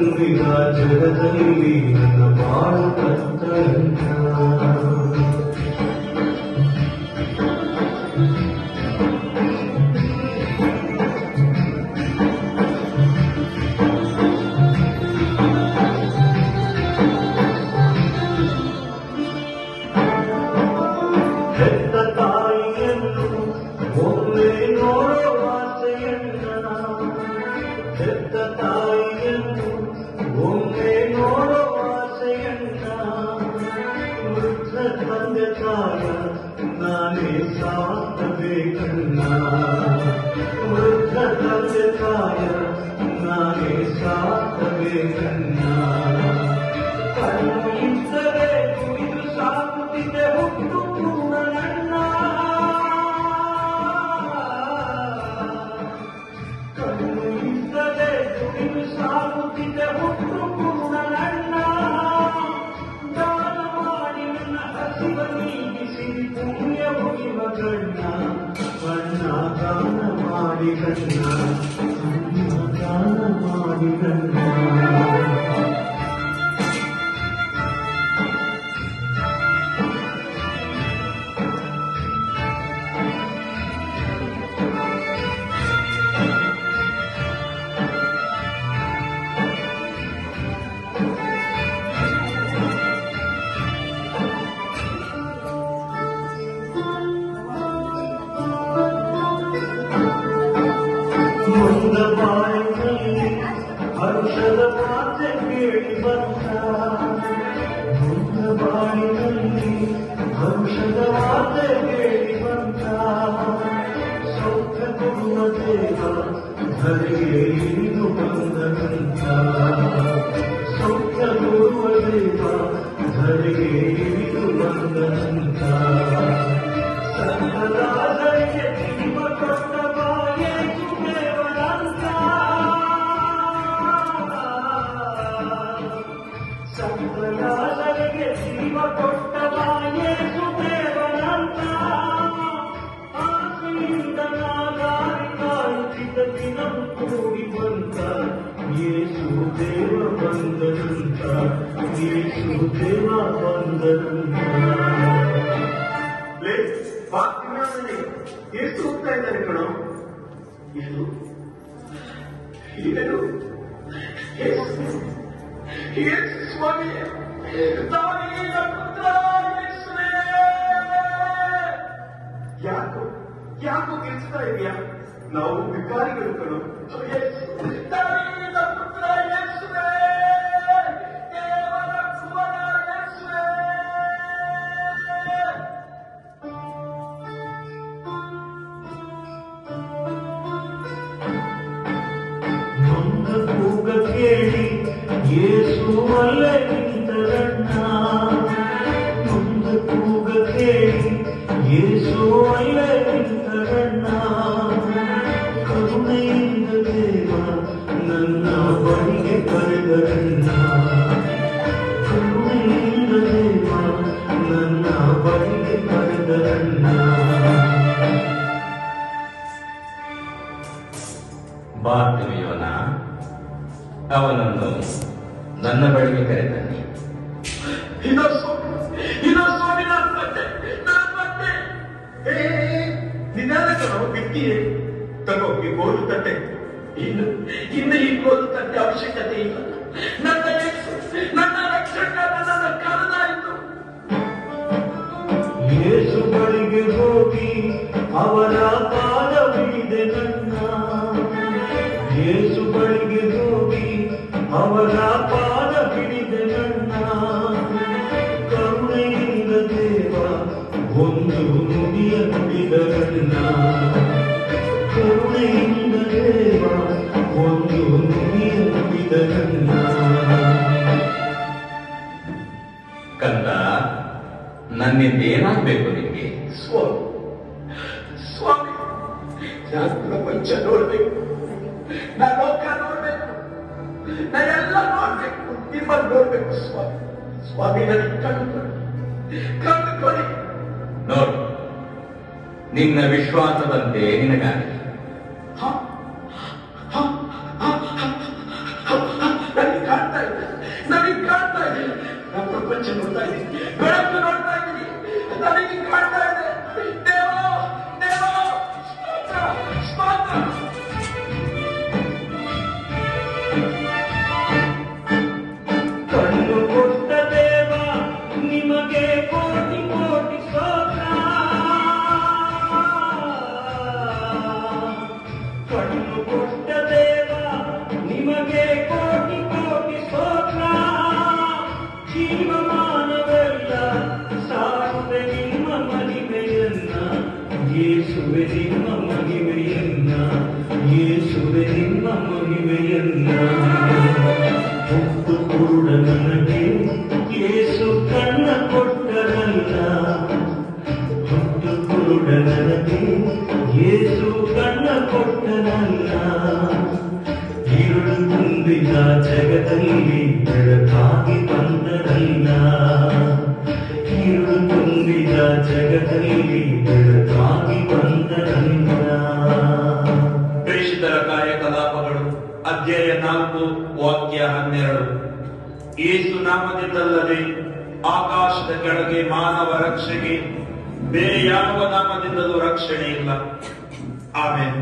ತುಂಬಿದ ಜಗದಲ್ಲಿ ನನ್ನ ಬಾಳು ಕತ್ತಲಂತ ಹೆತ್ತ ತಾಯಿಯನ್ನು ಒಮ್ಮೆ ನೋಡೋ ಆಸೆಯನ್ನ ಹೆತ್ತ ತಾಯಿಯನ್ನು ಒಮ್ಮೆ ನೋಡೋ ಆಸೆಯನ್ನ ವೃದ್ಧ ತಂದೆ ತಾಯ ನಾನೇ ಸಾಕಬೇಕನ್ನ ವೃದ್ಧ ತಂದೆ ತಾಯ ನಾನೇ ಸಾಕಬೇಕನ್ನ ಕಣ್ಣು ಇದ್ದರೆ ಕುಡಿದು ಸಾಕುತ್ತಿದೆ ಹುಟ್ಟು ನನ್ನ ಕಣ್ಣು ಇದ್ದರೆ ಕುಡಿದು ಸಾಕುತ್ತಿದೆ ಹುಟ್ಟು ನನ್ನ ದಾನ ಮಾಡಿ ನನ್ನ ಹಸಿವ ನೀಗಿಸಿ ಪುಣ್ಯ ಮುಗಿವ ಕಣ್ಣ ಕಣ್ಣ ದಾನ ಮಾಡಿ ಕಣ್ಣ ಕಣ್ಣ ದಾನ ಮಾಡಿ ಕಣ್ಣ ಮುಂದ ಬಾಳಿನಲ್ಲಿ ಹರ್ಷದ ಮಾತೆ ಕೇಳಿ ಬಂತ ಮುಂದ ಬಾಳಿನಲ್ಲಿ ಹರ್ಷದ ಮಾತೆ ಕೇಳಿ ಬಂತ ಸೌಖ್ಯ ಕೊಡುವ ದೇವ ಧರೆಗೆ ಇಳಿದು ಬಂದನಂತ ಸೌಖ್ಯ ಕೊಡುವ ದೇವ ಧರೆಗೆ ಇಳಿದು ಬಂದನಂತ ಸಂತರಾಜರಿಗೆ ಜೀವ ಕೊಟ್ಟ ಬಾಯೇ ಸಂತರಾಜರಿಗೆ ಜೀವ ಕೊಟ್ಟ ಬಾಯೇ ಸುದೇವನಂತ ಆಸೆಯಿಂದ ನಾಗಾರಿ ಕಾಯುತ್ತಿದ್ದ ದಿನ ಕೂಡಿ ಬಂತ ಯೇಸು ದೇವ ಬಂದನಂತ ಯೇಸು ದೇವ ಬಂದನಂತ ಎಷ್ಟು ಹೋಗ್ತಾ ಇದ್ದಾರೆ ಕಣೋ ಏನು ಏನು ಸ್ವಾಮಿ ಯಾಕೋ ಯಾಕೋ ಗೆಲ್ಸ್ತಾ ಇದೆಯಾ ನಾವು ವಿಕಾರಿಗಳು ಕಣೋ ಕೂಗ ಕೇಳಿ ಯೇಸು ಅಲ್ಲೇ ನಿಂತರಣ್ಣ ಮುಂದ ಕೂಗ ಕೇಳಿ ಯೇಸು ಅಲ್ಲೇ ನಿಂತರಣ್ಣ ಕರುಣೆಯಿಂದ ದೇವ ನನ್ನ ಬಳಿಗೆ ಕರೆದರಣ್ಣ ಕರುಣೆಯಿಂದ ದೇವ ನನ್ನ ಬಳಿಗೆ ಕರೆದರಣ್ಣ ಬಾರ್ತಿಮೆಯೋನ ಅವನನ್ನು ನನ್ನ ಬಳಿಗೆ ಕರೆತನ್ನಿ. ನಿನ್ನೆಲ್ಲ ಬಿಟ್ಟಿಯೇ ತಗೋ ಈ ಗೋಲು ತಟ್ಟೆ ಇನ್ನು ಈ ಗೋಲು ತಟ್ಟೆ ಅವಶ್ಯಕತೆ ಇಲ್ಲ ನನ್ನ ರಕ್ಷಕ ನನ್ನನ್ನು ಕರೆದಾಯಿತು ಯೇಸು ಬಳಿಗೆ ಹೋಗಿ ಅವರ ಪಾದ ಬಿಡಿದೆ ನನ್ನ ಯೇಸು ಬಳಿಗೆ ಹೋಗಿ ಅವರ ಪಾದ ಹಿಡಿದೆ ನನ್ನ ಕರುಣೆಯಿಂದ ದೇವ ಒಂದು ನುಡಿಯ ನುಡಿದರನ್ನ ಕರುಣೆಯಿಂದ ದೇವ ಒಂದು ನುಡಿಯ ನುಡಿದರನ್ನ ಕಂದ ನನ್ನಿಂದೇನಾಗಬೇಕು ನಿಮಗೆ? ಸ್ವಾಮಿ ಸ್ವಾಮಿ ನಾನು ಪ್ರಪಂಚ ನೋಡ್ಬೇಕು ನಾ ಲೋಕ ನೋಡ್ಬೇಕು ನಾ ಎಲ್ಲ ನೋಡ್ಬೇಕು ನಿಮ್ಮನ್ನು ನೋಡ್ಬೇಕು ಸ್ವಾಮಿ ಸ್ವಾಮಿ ನನಗೆ ಕಣ್ಣು ಕೊಡಿ ನೋಡು ನಿನ್ನ ವಿಶ್ವಾಸದಂತೆ ನಿನಗಾಗಲಿ. ನನಗೆ ಬೆಳಕು ನೋಡ್ತಾ ಇದ್ದೀನಿ, ಬೆಳಕು ನೋಡ್ತಾ ಇದ್ದೀನಿ, ನನಗೆ ಕಾಣ್ತಾ ಇದೆ. ದೇವ ದೇವ ಸ್ತೋತ್ರ ಸ್ತೋತ್ರ. ಕಣ್ಣು ಕೊಟ್ಟ ದೇವ ನಿಮಗೆ ಕೋಟಿ ಕೋಟಿ ಸ್ತೋತ್ರ. ಕಣ್ಣು ಕೊಟ್ಟ ದೇವ ನಿಮಗೆ ಕೋಟಿ ಕೋಟಿ ಸ್ತೋತ್ರ. ಜೀವಮಾನವೆಲ್ಲ ಸಾರುವೆ ನಿಮ್ಮ ಮಹಿಮೆಯನ್ನ, ಯೇಸುವೆ ನಿಮ್ಮ ಮಹಿಮೆಯನ್ನ, ಯೇಸುವೆ ನಿಮ್ಮ ಮಹಿಮೆಯನ್ನ. ಹುಟ್ಟು ಕೂಡ ನನಗೆ ಯೇಸು ಕಣ್ಣ ಕೊಟ್ಟರಲ್ಲ, ಹುಟ್ಟು ಕೂಡ ನನಗೆ ಯೇಸು ಕಣ್ಣ ಕೊಟ್ಟರಲ್ಲ. ഇരുಳು ತುಂಬಿದ ಜಗದಲ್ಲಿ ಬೆಳಕಾಗಿ ಬಂದರಲ್ಲ, ഇരുಳು ತುಂಬಿದ ಜಗದಲ್ಲಿ ಬೆಳಕಾಗಿ ಬಂದರಲ್ಲ. ಪ್ರೇಷಿತರ ಕಾರ್ಯಕಲಾಪಗಳು ಅಧ್ಯಾಯ 4 ವಾಕ್ಯ 12. ಯೇಸು ನಾಮದಿಂದಲ್ಲದೆ ಆಕಾಶದ ಕೆಳಗೆ ಮಾನವ ರಕ್ಷೆಗೆ ಬೇರೆ ಯಾವ ನಾಮದಿಂದಲೂ ರಕ್ಷಣೆ ಇಲ್ಲ. ಆಮೆನ್.